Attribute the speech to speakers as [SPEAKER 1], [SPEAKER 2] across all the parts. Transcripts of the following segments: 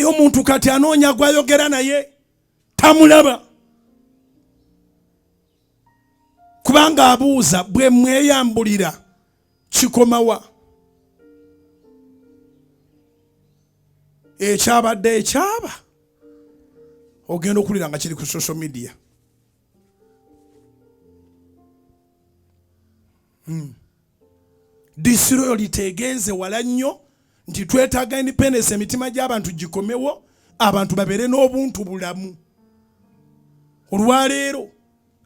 [SPEAKER 1] naye omuntu kati anoonya gwayogera naye tamulaba kubanga abuuza bwe mweyambulira kikomawa. Ekyabadde ekyaba ogenda okulira nga kiri ku social media. Disloyalty egenze wala nnyo nti twetaaga independence emitima gy'abantu gikomewo abantu babeere n'obuntu bulamu. Olwaleero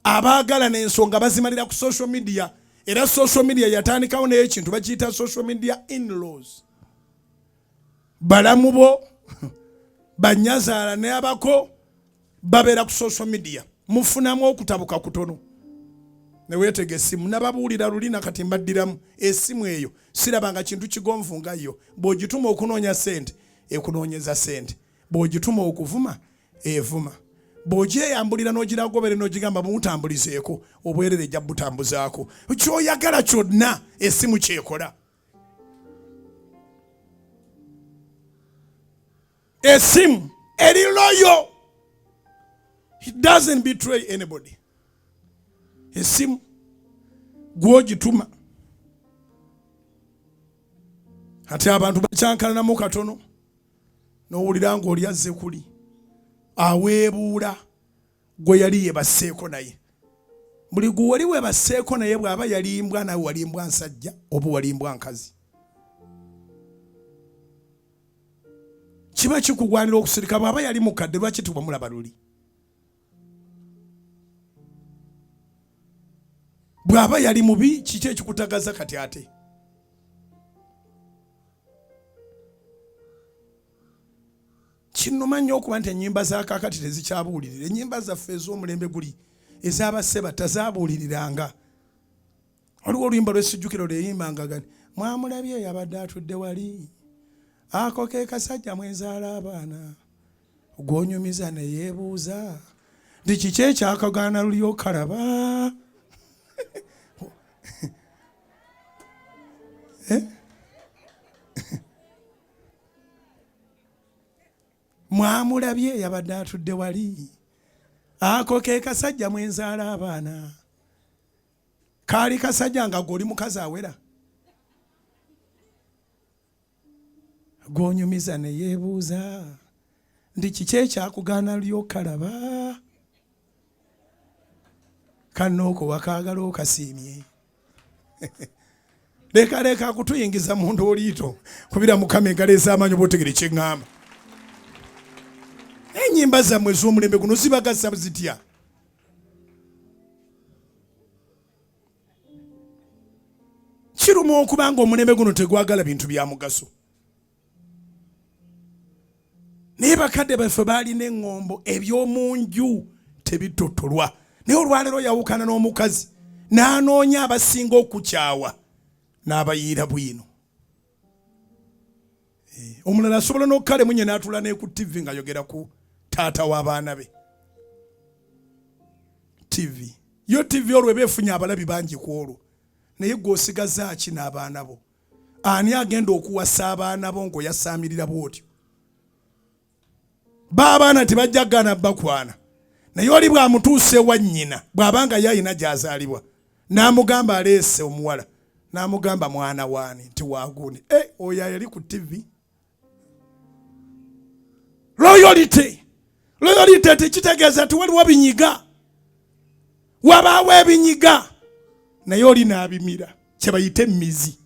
[SPEAKER 1] abaagala n'ensonga bazimalira ku social media era social media yatandikawo n'ekintu bakiyita social media in-laws. Balamu bo banyazaala ne abako babeera ku social media mufunamu okutabuka kutono. Neweetega essimu nababuulira luli nakati mbaddiramu essimu eyo sirabanga kintu kigonvu nga yo. Bw'ogituma okunoonya ssente ekunoonyeza ssente, bw'ogituma okuvuma evuma, bw'ogyeyambulira n'ogiragobere n'ogigamba bumutambulizeeko obwerere ejja butambuzaako. Kyoyagala kyonna essimu kyekola. Essimu eri loyo. It doesn't betray anybody. Essimu gw'ogituma ate abantu bakyankalanamu katono n'owulira ng'oli azze kuli aweebuula gwe yali yebaseeko naye. Buli gwe wali webaseeko naye bw'aba yalimbwa nawe walimbwa nsajja oba walimbwa nkazi. Kiba kikugwanira okusirika bw'aba yali mukadde lwaki tubamulaba luli. Bw'aba yali mubi kiki ekikutagaza kati ate. Kinnuma nnyo okuba nti ennyimba za kaakati tezikyabuulirira. Ennyimba zaffe ez'omulembe guli ez'abaseba tazaabuuliriranga. Waliwo oluyimba lw'essijjukiro lweyimbanga gani mwamulabye yabadde atudde wali ako ke kasajja mwezaala abaana gw'onyumiza ne yeebuuza ndi kiki ekyakagaana luli okalaba. Mwamulabye yabadde atudde wali ako ke kasajja mwenzaala abaana kaali kasajja nga gw'oli mukazi awera gw'onyumiza ne yeebuuza ndi kiki ekyakugaana luli okalaba. Kannooko wakaagala okasiimye. Leka kutuyingiza mu ndooliito kubira Mukama engalo ez'amaanyi oba otegere kye ŋŋamba. Ennyimba zammwe ez'omulembe guno zibagasa zitya? Kiruma okuba nga omulembe guno tegwagala bintu bya mugaso. Naye bakadde baffe baalina eŋŋombo eby'omu nju tebitotolwa. Naye olwaleero yawukana n'omukazi n'anoonya abasinga okukyawa n'abayiira bwino. Omulala asobola n'okukale munye n'atula ne ku TV ng'ayogera ku taata w'abaana be. TV yo TV olwo beefunye abalabi bangi ku olwo naye gw'osigaza ki n'abaana bo? Ani agenda okuwasa abaana bo ng'oyasaamirira bw'otyo? Baabaana tebajja gana bakwana. Naye oli bw'amutuuse wa nnyina bw'abanga yayina gy'azaalibwa n'amugamba aleese omuwala n'amugamba mwana waani nti waagundi oyo yali ku TV. Loyalty tekitegeeza tiwaliwo binyiga. Wabaawo ebinyiga naye oli n'abimira kye bayita emmizi.